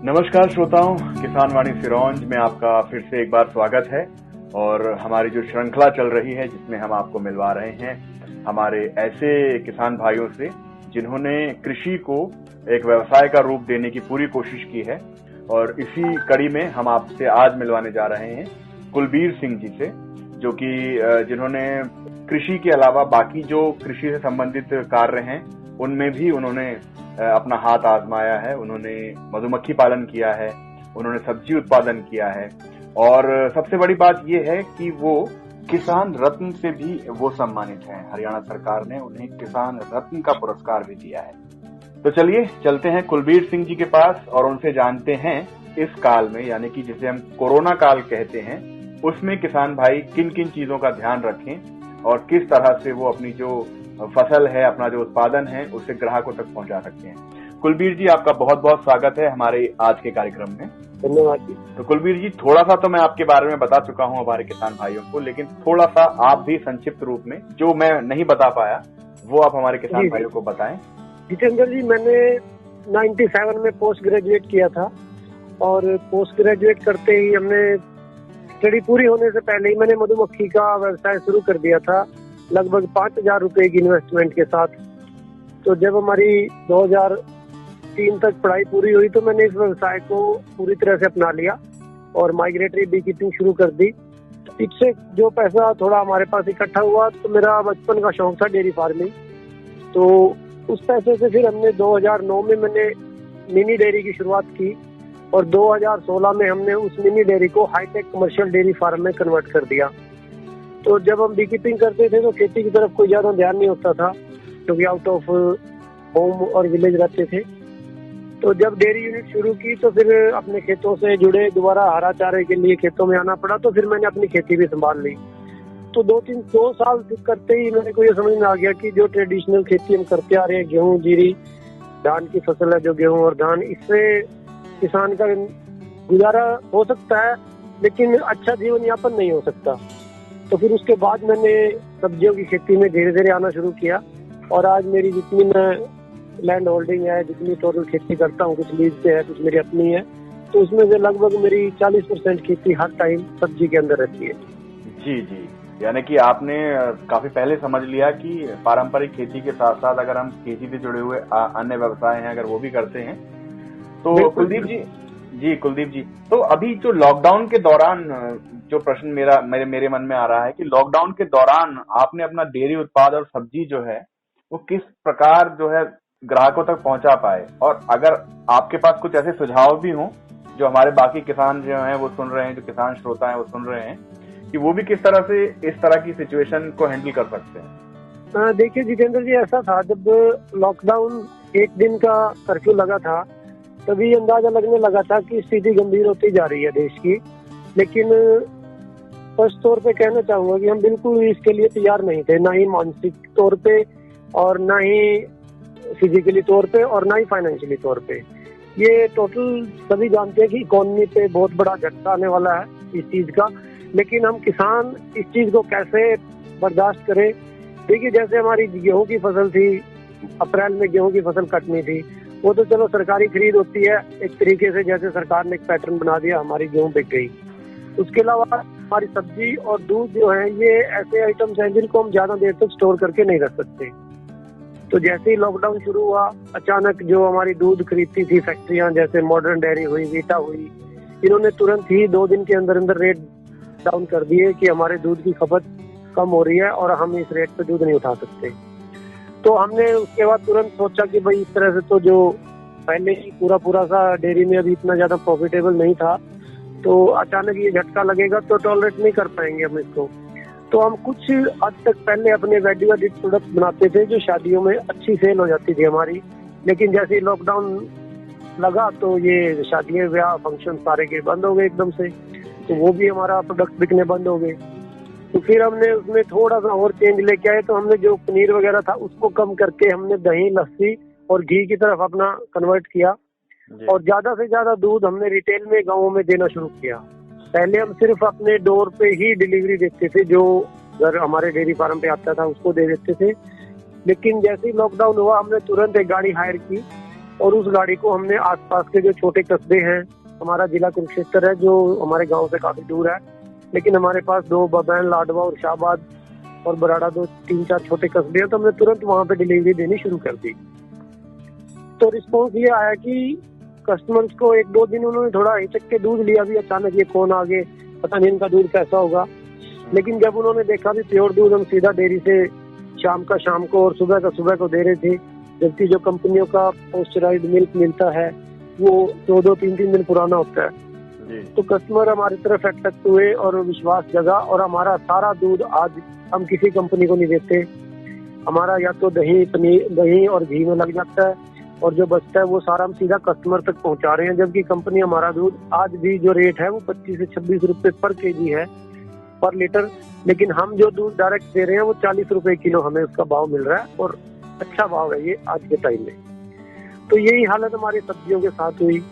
नमस्कार श्रोताओं, किसान वाणी सिरौंज में आपका फिर से एक बार स्वागत है। और हमारी जो श्रृंखला चल रही है जिसमें हम आपको मिलवा रहे हैं हमारे ऐसे किसान भाइयों से जिन्होंने कृषि को एक व्यवसाय का रूप देने की पूरी कोशिश की है। और इसी कड़ी में हम आपसे आज मिलवाने जा रहे हैं कुलबीर सिंह जी से, जो कि जिन्होंने कृषि के अलावा बाकी जो कृषि से संबंधित कार्य हैं उनमें भी उन्होंने अपना हाथ आजमाया है। उन्होंने मधुमक्खी पालन किया है, उन्होंने सब्जी उत्पादन किया है, और सबसे बड़ी बात यह है कि वो किसान रत्न से भी वो सम्मानित हैं। हरियाणा सरकार ने उन्हें किसान रत्न का पुरस्कार भी दिया है। तो चलिए चलते हैं कुलबीर सिंह जी के पास और उनसे जानते हैं इस काल में, यानी कि जिसे हम कोरोना काल कहते हैं, उसमें किसान भाई किन किन चीजों का ध्यान रखें और किस तरह से वो अपनी जो फसल है, अपना जो उत्पादन है, उसे ग्राहकों तक पहुंचा सकते हैं। कुलबीर जी, आपका बहुत बहुत स्वागत है हमारे आज के कार्यक्रम में। धन्यवाद जी। तो कुलबीर जी, थोड़ा सा तो मैं आपके बारे में बता चुका हूं हमारे किसान भाइयों को, लेकिन थोड़ा सा आप भी संक्षिप्त रूप में जो मैं नहीं बता पाया वो आप हमारे किसान भाइयों को बताएं। जितेंद्र जी, मैंने 97 में पोस्ट ग्रेजुएट किया था और पोस्ट ग्रेजुएट करते ही हमने स्टडी पूरी होने से पहले ही मैंने मधुमक्खी का व्यवसाय शुरू कर दिया था, लगभग 5,000 रुपए की इन्वेस्टमेंट के साथ। तो जब हमारी 2003 तक पढ़ाई पूरी हुई तो मैंने इस व्यवसाय को पूरी तरह से अपना लिया और माइग्रेटरी बी कीपिंग शुरू कर दी। इससे जो पैसा थोड़ा हमारे पास इकट्ठा हुआ, तो मेरा बचपन का शौक था डेयरी फार्मिंग, तो उस पैसे से फिर हमने 2009 में मैंने मिनी डेयरी की शुरुआत की और 2016 में हमने उस मिनी डेयरी को हाईटेक कमर्शियल डेयरी फार्म में कन्वर्ट कर दिया। तो जब हम बी कीपिंग करते थे तो खेती की तरफ कोई ज्यादा ध्यान नहीं होता था, क्योंकि आउट ऑफ होम और विलेज रहते थे। तो जब डेयरी यूनिट शुरू की तो फिर अपने खेतों से जुड़े, दोबारा हरा चारे के लिए खेतों में आना पड़ा, तो फिर मैंने अपनी खेती भी संभाल ली। तो 2 साल करते ही मेरे को ये समझ में आ गया कि जो ट्रेडिशनल खेती हम करते आ रहे हैं, गेहूं, जीरी, धान की फसल है जो गेहूं और धान, इससे किसान का गुजारा हो सकता है लेकिन अच्छा जीवन यापन नहीं हो सकता। तो फिर उसके बाद मैंने सब्जियों की खेती में धीरे धीरे आना शुरू किया और आज मेरी जितनी मैं लैंड होल्डिंग है, जितनी टोटल खेती करता हूँ, कुछ लीज पे है, कुछ मेरी अपनी है, तो उसमें से लगभग मेरी 40% खेती हर टाइम सब्जी के अंदर रहती है। जी जी, यानी कि आपने काफी पहले समझ लिया कि पारंपरिक खेती के साथ साथ अगर हम खेती से जुड़े हुए अन्य व्यवसाय हैं अगर वो भी करते हैं तो कुलदीप जी, तो अभी जो लॉकडाउन के दौरान जो प्रश्न मेरे मन में आ रहा है कि लॉकडाउन के दौरान आपने अपना डेयरी उत्पाद और सब्जी जो है वो किस प्रकार जो है ग्राहकों तक पहुंचा पाए, और अगर आपके पास कुछ ऐसे सुझाव भी हों जो हमारे बाकी किसान जो हैं वो सुन रहे हैं, जो किसान श्रोता हैं वो सुन रहे हैं, कि वो भी किस तरह से इस तरह की सिचुएशन को हैंडल कर सकते हैं। देखिए जितेंद्र जी, ऐसा था जब लॉकडाउन 1 दिन का कर्फ्यू लगा था तभी अंदाजा लगने लगा था कि स्थिति गंभीर होती जा रही है देश की। लेकिन स्पष्ट तौर पे कहना चाहूंगा कि हम बिल्कुल इसके लिए तैयार नहीं थे, ना ही मानसिक तौर पे और ना ही फिजिकली तौर पे और ना ही फाइनेंशियली तौर पे। ये टोटल सभी जानते हैं कि इकोनॉमी पे बहुत बड़ा झटका आने वाला है इस चीज का, लेकिन हम किसान इस चीज को कैसे बर्दाश्त करें। देखिए, जैसे हमारी गेहूं की फसल थी, अप्रैल में गेहूं की फसल कटनी थी, वो तो चलो सरकारी खरीद होती है एक तरीके से, जैसे सरकार ने एक पैटर्न बना दिया, हमारी गेहूं बिक गई। उसके अलावा हमारी सब्जी और दूध जो है ये ऐसे आइटम्स हैं जिनको हम ज्यादा देर तक स्टोर करके नहीं रख सकते। तो जैसे ही लॉकडाउन शुरू हुआ, अचानक जो हमारी दूध खरीदती थी फैक्ट्रियां, जैसे मॉडर्न डेयरी हुई, वीटा हुई, इन्होंने तुरंत ही 2 दिन के अंदर अंदर रेट डाउन कर दिए कि हमारे दूध की खपत कम हो रही है और हम इस रेट पे दूध नहीं उठा सकते। तो हमने उसके बाद तुरंत सोचा कि भाई इस तरह से तो जो पहले ही पूरा सा डेयरी में अभी इतना ज्यादा प्रॉफिटेबल नहीं था, तो अचानक ये झटका लगेगा तो टॉलरेट नहीं कर पाएंगे हम इसको। तो हम कुछ हद तक पहले अपने वैल्यू एडिड प्रोडक्ट बनाते थे जो शादियों में अच्छी सेल हो जाती थी हमारी, लेकिन जैसे ही लॉकडाउन लगा तो ये शादियां, ब्याह, फंक्शन सारे के बंद हो गए एकदम से, तो वो भी हमारा प्रोडक्ट बिकने बंद हो गए। तो फिर हमने उसमें थोड़ा सा और चेंज लेके आए, तो हमने जो पनीर वगैरह था उसको कम करके हमने दही, लस्सी और घी की तरफ अपना कन्वर्ट किया और ज्यादा से ज्यादा दूध हमने रिटेल में गाँवों में देना शुरू किया। पहले हम सिर्फ अपने डोर पे ही डिलीवरी देते थे, जो घर हमारे डेयरी फार्म पे आता था उसको दे देते थे। लेकिन जैसे ही लॉकडाउन हुआ हमने तुरंत एक गाड़ी हायर की और उस गाड़ी को हमने आसपास के जो छोटे कस्बे हैं, हमारा जिला कुरुक्षेत्र है जो हमारे गांव से काफी दूर है, लेकिन हमारे पास 2 बबैन, लाडवा और शाहबाद और बराड़ा 2-3-4 छोटे कस्बे हैं, तो हमने तुरंत वहां पे डिलीवरी देनी शुरू कर दी। तो रिस्पॉन्स ये आया कि कस्टमर्स को 1-2 दिन उन्होंने थोड़ा हिचक के दूध लिया भी, अचानक ये कौन आ गए, पता नहीं इनका दूध कैसा होगा। लेकिन जब उन्होंने देखा भी प्योर दूध हम सीधा डेयरी से शाम का शाम को और सुबह का सुबह को दे रहे थे, जबकि जो कंपनियों का पॉस्चराइज्ड मिल्क मिलता है वो 2-3 दिन पुराना होता है। तो कस्टमर हमारी तरफ अट्रैक्ट हुए और विश्वास जगा, और हमारा सारा दूध आज हम किसी कंपनी को नहीं देते। हमारा या तो दही और घी में लग जाता है, और जो बचता है वो सारा हम सीधा कस्टमर तक पहुंचा रहे हैं। जबकि कंपनी हमारा दूध आज भी जो रेट है वो 25 से 26 रुपए पर केजी है, पर लीटर, लेकिन हम जो दूध डायरेक्ट दे रहे हैं वो 40 रुपए किलो हमें उसका भाव मिल रहा है, और अच्छा भाव है ये आज के टाइम में। तो यही हालत हमारी सब्जियों के साथ हुई।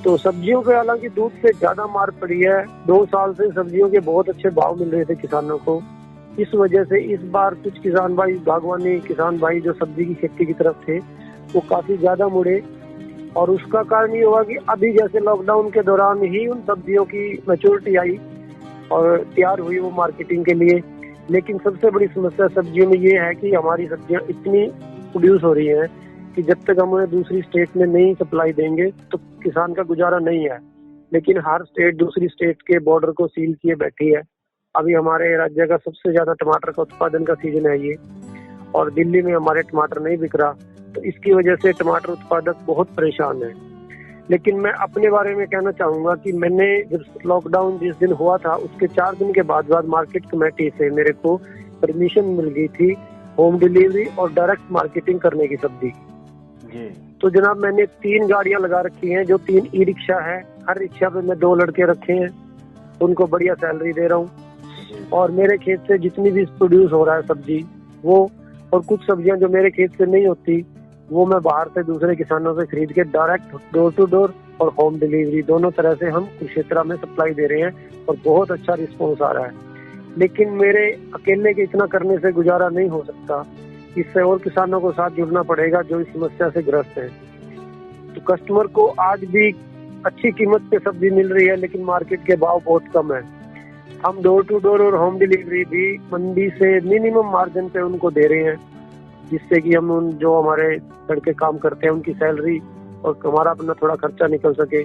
तो सब्जियों पे हालांकि दूध से ज्यादा मार पड़ी है। 2 साल से सब्जियों के बहुत अच्छे भाव मिल रहे थे किसानों को। इस वजह से इस बार कुछ किसान भाई, बागवानी किसान भाई जो सब्जी की खेती की तरफ थे वो काफी ज्यादा मुड़े, और उसका कारण ये हुआ कि अभी जैसे लॉकडाउन के दौरान ही उन सब्जियों की मैच्योरिटी आई और तैयार हुई वो मार्केटिंग के लिए। लेकिन सबसे बड़ी समस्या सब्जियों में ये है कि हमारी सब्जियां इतनी प्रोड्यूस हो रही हैं कि जब तक हम उन्हें दूसरी स्टेट में नहीं सप्लाई देंगे तो किसान का गुजारा नहीं है। लेकिन हर स्टेट दूसरी स्टेट के बॉर्डर को सील किए बैठी है। अभी हमारे राज्य का सबसे ज्यादा टमाटर का उत्पादन का सीजन है ये, और दिल्ली में हमारे टमाटर नहीं बिक रहा, तो इसकी वजह से टमाटर उत्पादक बहुत परेशान है। लेकिन मैं अपने बारे में कहना चाहूंगा कि मैंने जब लॉकडाउन जिस दिन हुआ था उसके 4 दिन के बाद मार्केट कमेटी से मेरे को परमिशन मिल गई थी होम डिलीवरी और डायरेक्ट मार्केटिंग करने की सब्जी की। तो जनाब मैंने 3 गाड़ियां लगा रखी हैं जो 3 ई रिक्शा है। हर रिक्शा पे मैं 2 लड़के रखे हैं, उनको बढ़िया सैलरी दे रहा हूँ, और मेरे खेत से जितनी भी प्रोड्यूस हो रहा है सब्जी वो, और कुछ सब्जियां जो मेरे खेत से नहीं होती वो मैं बाहर से दूसरे किसानों से खरीद के डायरेक्ट डोर टू डोर और होम डिलीवरी दोनों तरह से हम कुरुक्षेत्र में सप्लाई दे रहे हैं, और बहुत अच्छा रिस्पॉन्स आ रहा है। लेकिन मेरे अकेले के इतना करने से गुजारा नहीं हो सकता, इससे और किसानों को साथ जुड़ना पड़ेगा जो इस समस्या से ग्रस्त है। तो कस्टमर को आज भी अच्छी कीमत पे सब्जी मिल रही है, लेकिन मार्केट के भाव बहुत कम है। हम डोर टू डोर और होम डिलीवरी भी मंडी से मिनिमम मार्जिन पे उनको दे रहे हैं, जिससे कि हम उन जो हमारे लड़के काम करते हैं उनकी सैलरी और हमारा अपना थोड़ा खर्चा निकल सके।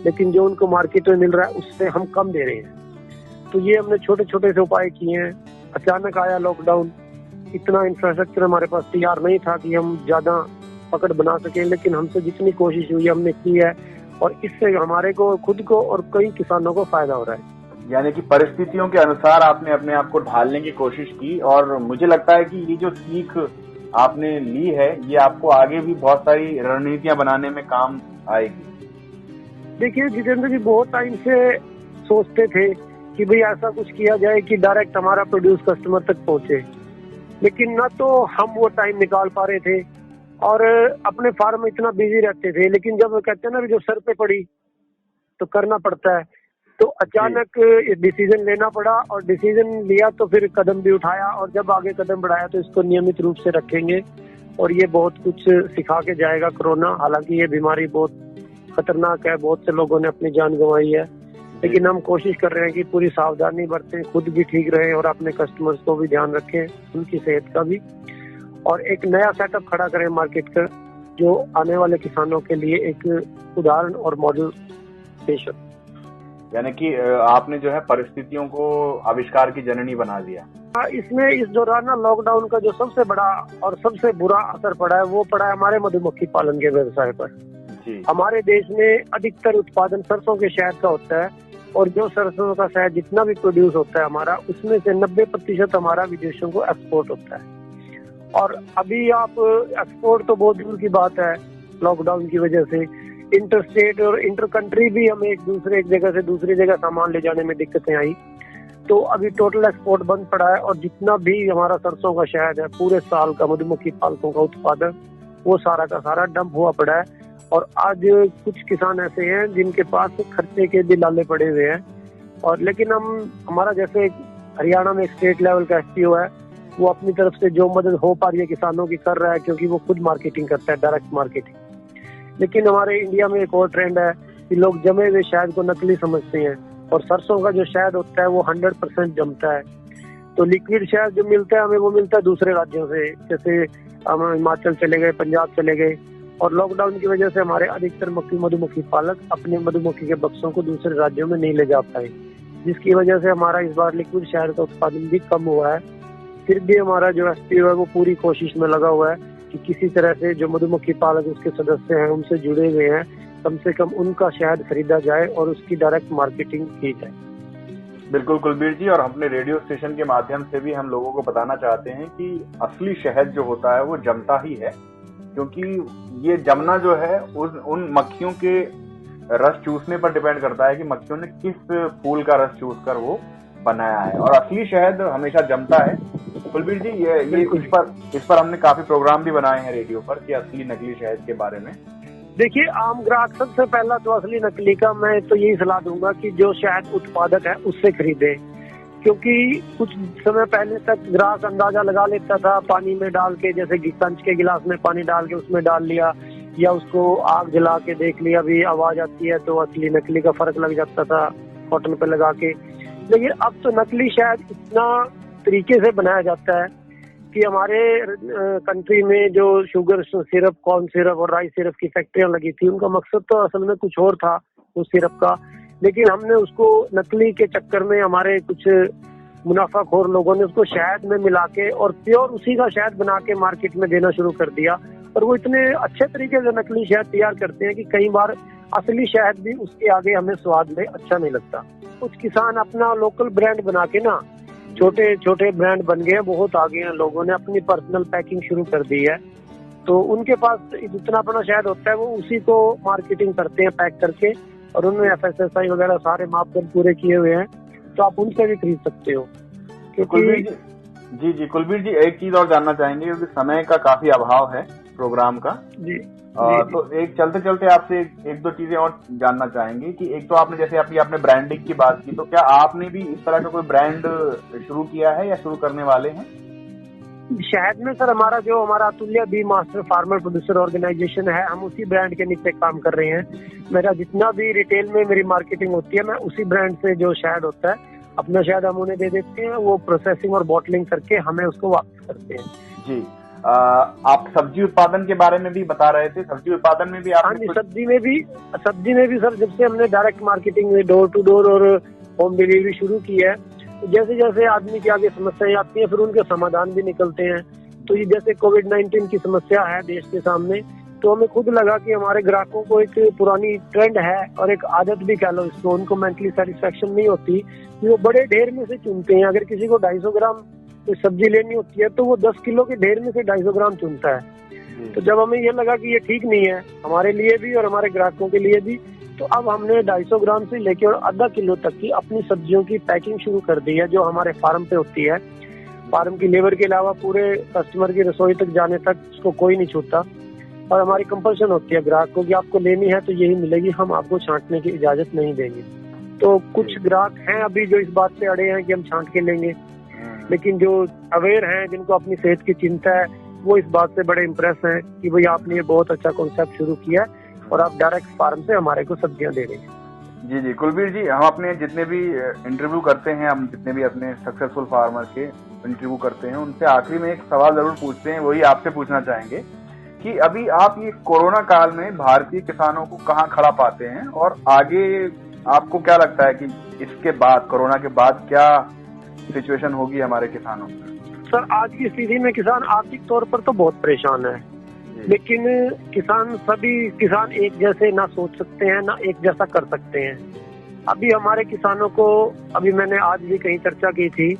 लेकिन जो उनको मार्केट में मिल रहा है उससे हम कम दे रहे हैं। तो ये हमने छोटे छोटे से उपाय किए हैं। अचानक आया लॉकडाउन, इतना इंफ्रास्ट्रक्चर हमारे पास तैयार नहीं था कि हम ज्यादा पकड़ बना सके, लेकिन हमसे जितनी कोशिश हुई हमने की है, और इससे हमारे को खुद को और कई किसानों को फायदा हो रहा है। यानी कि परिस्थितियों के अनुसार आपने अपने आप को ढालने की कोशिश की, और मुझे लगता है कि ये जो सीख आपने ली है ये आपको आगे भी बहुत सारी रणनीतियां बनाने में काम आएगी। देखिए जितेंद्र जी, बहुत टाइम से सोचते थे कि भाई ऐसा कुछ किया जाए कि डायरेक्ट हमारा प्रोड्यूस कस्टमर तक पहुंचे, लेकिन ना तो हम वो टाइम निकाल पा रहे थे और अपने फार्म में इतना बिजी रहते थे। लेकिन जब कहते हैं ना जो सर पे पड़ी तो करना पड़ता है, तो अचानक डिसीजन लेना पड़ा, और डिसीजन लिया तो फिर कदम भी उठाया, और जब आगे कदम बढ़ाया तो इसको नियमित रूप से रखेंगे, और ये बहुत कुछ सिखा के जाएगा कोरोना। हालांकि ये बीमारी बहुत खतरनाक है, बहुत से लोगों ने अपनी जान गंवाई है, लेकिन हम कोशिश कर रहे हैं कि पूरी सावधानी बरतें, खुद भी ठीक रहे और अपने कस्टमर्स को भी ध्यान रखें, उनकी सेहत का भी, और एक नया सेटअप खड़ा करें मार्केट का जो आने वाले किसानों के लिए एक उदाहरण और मॉडल पेश हो। यानी कि आपने जो है परिस्थितियों को आविष्कार की जननी बना दिया। इसमें इस दौरान ना लॉकडाउन का जो सबसे बड़ा और सबसे बुरा असर पड़ा है वो पड़ा है हमारे मधुमक्खी पालन के व्यवसाय पर। हमारे देश में अधिकतर उत्पादन सरसों के शहद का होता है, और जो सरसों का शहद जितना भी प्रोड्यूस होता है हमारा, उसमें से 90% हमारा विदेशों को एक्सपोर्ट होता है। और अभी आप एक्सपोर्ट तो बहुत दूर की बात है, लॉकडाउन की वजह से इंटर स्टेट और इंटर कंट्री भी हमें एक जगह से दूसरी जगह सामान ले जाने में दिक्कतें आई। तो अभी टोटल एक्सपोर्ट बंद पड़ा है, और जितना भी हमारा सरसों का शहद है पूरे साल का मधुमक्खी पालकों का उत्पादन वो सारा का सारा डंप हुआ पड़ा है। और आज कुछ किसान ऐसे हैं जिनके पास खर्चे के भी लाले पड़े हुए हैं, और लेकिन हमारा जैसे हरियाणा में स्टेट लेवल का एसपीओ है, वो अपनी तरफ से जो मदद हो पा रही है किसानों की कर रहा है, क्योंकि वो खुद मार्केटिंग करता है, डायरेक्ट मार्केटिंग। लेकिन हमारे इंडिया में एक और ट्रेंड है कि लोग जमे हुए शहद को नकली समझते हैं, और सरसों का जो शहद होता है वो 100% जमता है। तो लिक्विड शहद जो मिलता है हमें, वो मिलता है दूसरे राज्यों से, जैसे हम हिमाचल चले गए, पंजाब चले गए। और लॉकडाउन की वजह से हमारे अधिकतर मधुमक्खी पालक अपने मधुमक्खी के बक्सों को दूसरे राज्यों में नहीं ले जा पाए, जिसकी वजह से हमारा इस बार लिक्विड शहद का उत्पादन भी कम हुआ है। फिर भी हमारा जो एसपीओ है वो पूरी कोशिश में लगा हुआ है कि किसी तरह से जो मधुमक्खी पालक उसके सदस्य हैं, उनसे जुड़े हुए हैं, कम से कम उनका शहद खरीदा जाए और उसकी डायरेक्ट मार्केटिंग की जाए। बिल्कुल कुलबीर जी, और अपने रेडियो स्टेशन के माध्यम से भी हम लोगों को बताना चाहते हैं कि असली शहद जो होता है वो जमता ही है, क्योंकि ये जमना जो है उन मक्खियों के रस चूसने पर डिपेंड करता है कि मक्खियों ने किस फूल का रस चूस कर वो बनाया है, और असली शहद हमेशा जमता है। कुलबीर जी, ये इस पर हमने काफी प्रोग्राम भी बनाए हैं रेडियो पर कि असली नकली शहद के बारे में। देखिए, आम ग्राहक सबसे पहला तो असली नकली का मैं तो यही सलाह दूंगा कि जो शहद उत्पादक है उससे खरीदे, क्योंकि कुछ समय पहले तक ग्राहक अंदाजा लगा लेता था पानी में डाल के, जैसे कंच के गिलास में पानी डाल के उसमें डाल लिया, या उसको आग जला के देख लिया, भी आवाज आती है तो असली नकली का फर्क लग जाता था कॉटन पे लगा के। लेकिन अब तो नकली शहद इतना तरीके से बनाया जाता है कि हमारे कंट्री में जो शुगर सिरप, कॉर्न सिरप और राइस सिरप की फैक्ट्रियां लगी थी, उनका मकसद तो असल में कुछ और था उस सिरप का, लेकिन हमने उसको नकली के चक्कर में हमारे कुछ मुनाफाखोर लोगों ने उसको शहद में मिला के और प्योर उसी का शहद बना के मार्केट में देना शुरू कर दिया। और वो इतने अच्छे तरीके से नकली शहद तैयार करते हैं कि कई बार असली शहद भी उसके आगे हमें स्वाद में अच्छा नहीं लगता। कुछ किसान अपना लोकल ब्रांड बना के ना, छोटे छोटे ब्रांड बन गए हैं, बहुत आगे हैं, लोगों ने अपनी पर्सनल पैकिंग शुरू कर दी है, तो उनके पास जितना अपना शहद होता है वो उसी को मार्केटिंग करते हैं पैक करके, और उनमें FSSAI वगैरह सारे मापदंड पूरे किए हुए हैं, तो आप उनसे भी खरीद सकते हो। क्योंकि जी कुलबीर जी, एक चीज और जानना चाहेंगे, क्योंकि समय का काफी अभाव है प्रोग्राम का जी। तो एक चलते चलते आपसे एक दो चीजें और जानना चाहेंगे कि एक तो आपने जैसे आपने ब्रांडिंग की बात की, तो क्या आपने भी इस तरह का कोई ब्रांड शुरू किया है या शुरू करने वाले हैं? शहद में सर हमारा Atulya B master farmer producer organisation है, हम उसी ब्रांड के नीचे काम कर रहे हैं। मेरा जितना भी रिटेल में मेरी मार्केटिंग होती है, मैं उसी ब्रांड से जो शहद होता है अपना शहद हम उन्हें दे देते हैं, वो प्रोसेसिंग और बॉटलिंग करके हमें उसको वापस करते हैं जी। आप सब्जी उत्पादन के बारे में भी बता रहे थे, सब्जी उत्पादन में भी आप? हाँ जी, सब्जी में भी सर, जब से हमने डायरेक्ट मार्केटिंग में डोर टू डोर और होम डिलीवरी शुरू की है, तो जैसे जैसे आदमी के आगे समस्याएं आती हैं फिर उनके समाधान भी निकलते हैं। तो ये जैसे कोविड-19 की समस्या है देश के सामने, तो हमें खुद लगा कि हमारे ग्राहकों को एक पुरानी ट्रेंड है और एक आदत भी कह लो इसको, उनको मेंटली सेटिस्फेक्शन नहीं होती कि वो बड़े ढेर में से चुनते हैं। अगर किसी को 250 ग्राम सब्जी लेनी होती है तो वो 10 किलो के ढेर में से 250 ग्राम चुनता है। तो जब हमें ये लगा कि ये ठीक नहीं है हमारे लिए भी और हमारे ग्राहकों के लिए भी, तो अब हमने 250 ग्राम से लेकर और आधा किलो तक की अपनी सब्जियों की पैकिंग शुरू कर दी है, जो हमारे फार्म पे होती है। फार्म की लेबर के अलावा पूरे कस्टमर की रसोई तक जाने तक उसको कोई नहीं छूता, और हमारी कंपल्शन होती है ग्राहक को कि आपको लेनी है तो यही मिलेगी, हम आपको छांटने की इजाजत नहीं देंगे। तो कुछ ग्राहक हैं अभी जो इस बात से अड़े हैं कि हम छांट के लेंगे, लेकिन जो अवेयर हैं, जिनको अपनी सेहत की चिंता है, वो इस बात से बड़े इम्प्रेस हैं कि भाई आपने ये बहुत अच्छा कॉन्सेप्ट शुरू किया है और आप डायरेक्ट फार्म से हमारे को सब्जियां दे रहे हैं। जी कुलबीर जी, हम अपने जितने भी इंटरव्यू करते हैं, हम जितने भी अपने सक्सेसफुल फार्मर के इंटरव्यू करते हैं, उनसे आखिरी में एक सवाल जरूर पूछते हैं, वही आपसे पूछना चाहेंगे कि अभी आप ये कोरोना काल में भारतीय किसानों को कहाँ खड़ा पाते हैं, और आगे आपको क्या लगता है कि इसके बाद, कोरोना के बाद क्या सिचुएशन होगी हमारे किसानों की? सर, आज की स्थिति में किसान आर्थिक तौर पर तो बहुत परेशान है, लेकिन सभी किसान एक जैसे ना सोच सकते हैं ना एक जैसा कर सकते हैं। अभी हमारे किसानों को, अभी मैंने आज भी कहीं चर्चा की थी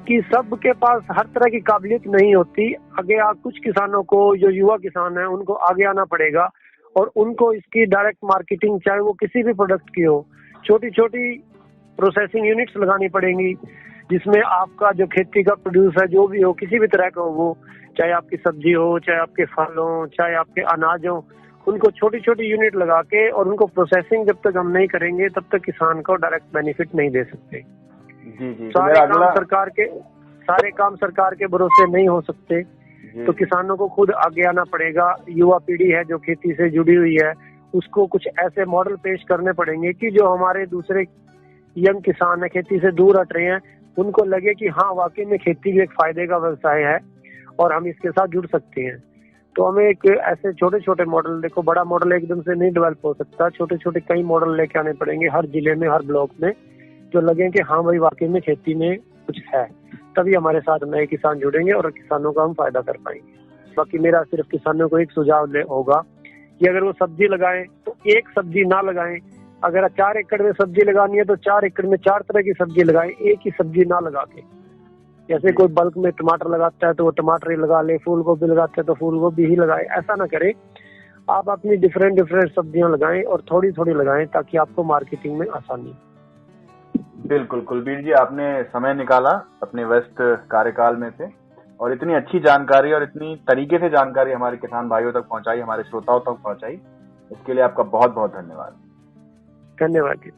कि सबके पास हर तरह की काबिलियत नहीं होती। आगे कुछ किसानों को, जो युवा किसान हैं, उनको आगे आना पड़ेगा और उनको इसकी डायरेक्ट मार्केटिंग, चाहे वो किसी भी प्रोडक्ट की हो, छोटी छोटी प्रोसेसिंग यूनिट्स लगानी पड़ेंगी, जिसमें आपका जो खेती का प्रोड्यूस है, जो भी हो, किसी भी तरह का हो, वो चाहे आपकी सब्जी हो, चाहे आपके फल हो, चाहे आपके अनाज हो, उनको छोटी छोटी यूनिट लगा के और उनको प्रोसेसिंग जब तक हम नहीं करेंगे तब तक किसान को डायरेक्ट बेनिफिट नहीं दे सकते। जी सारे काम सरकार के भरोसे नहीं हो सकते। तो किसानों को खुद आगे आना पड़ेगा। युवा पीढ़ी है जो खेती से जुड़ी हुई है, उसको कुछ ऐसे मॉडल पेश करने पड़ेंगे कि जो हमारे दूसरे यंग किसान है, खेती से दूर हट रहे हैं, उनको लगे कि हाँ वाकई में खेती भी एक फायदे का व्यवसाय है और हम इसके साथ जुड़ सकते हैं। तो हमें एक ऐसे छोटे छोटे मॉडल, देखो बड़ा मॉडल एकदम से नहीं डेवलप हो सकता, छोटे छोटे कई मॉडल लेके आने पड़ेंगे हर जिले में, हर ब्लॉक में, जो लगे कि हाँ भाई वाकई में खेती में कुछ है। तभी हमारे साथ नए किसान जुड़ेंगे और किसानों का हम फायदा कर पाएंगे। बाकी मेरा सिर्फ किसानों को एक सुझाव होगा कि अगर वो सब्जी लगाएं तो एक सब्जी ना लगाएं। अगर 4 एकड़ में सब्जी लगानी है तो 4 एकड़ में 4 तरह की सब्जी लगाएं, एक ही सब्जी ना लगा के। जैसे कोई बल्क में टमाटर लगाता है तो वो टमाटर ही लगा ले, फूल गोभी लगाता है तो फूल गोभी ही लगाए, ऐसा ना करें। आप अपनी डिफरेंट सब्जियां लगाएं और थोड़ी थोड़ी लगाएं ताकि आपको मार्केटिंग में आसानी। बिल्कुल कुलबीर जी, आपने समय निकाला अपने व्यस्त कार्यकाल में से और इतनी अच्छी जानकारी और इतनी तरीके से जानकारी हमारे किसान भाइयों तक पहुंचाई, हमारे श्रोताओं तक पहुंचाई। इसके लिए आपका बहुत बहुत धन्यवाद। धन्यवाद जी।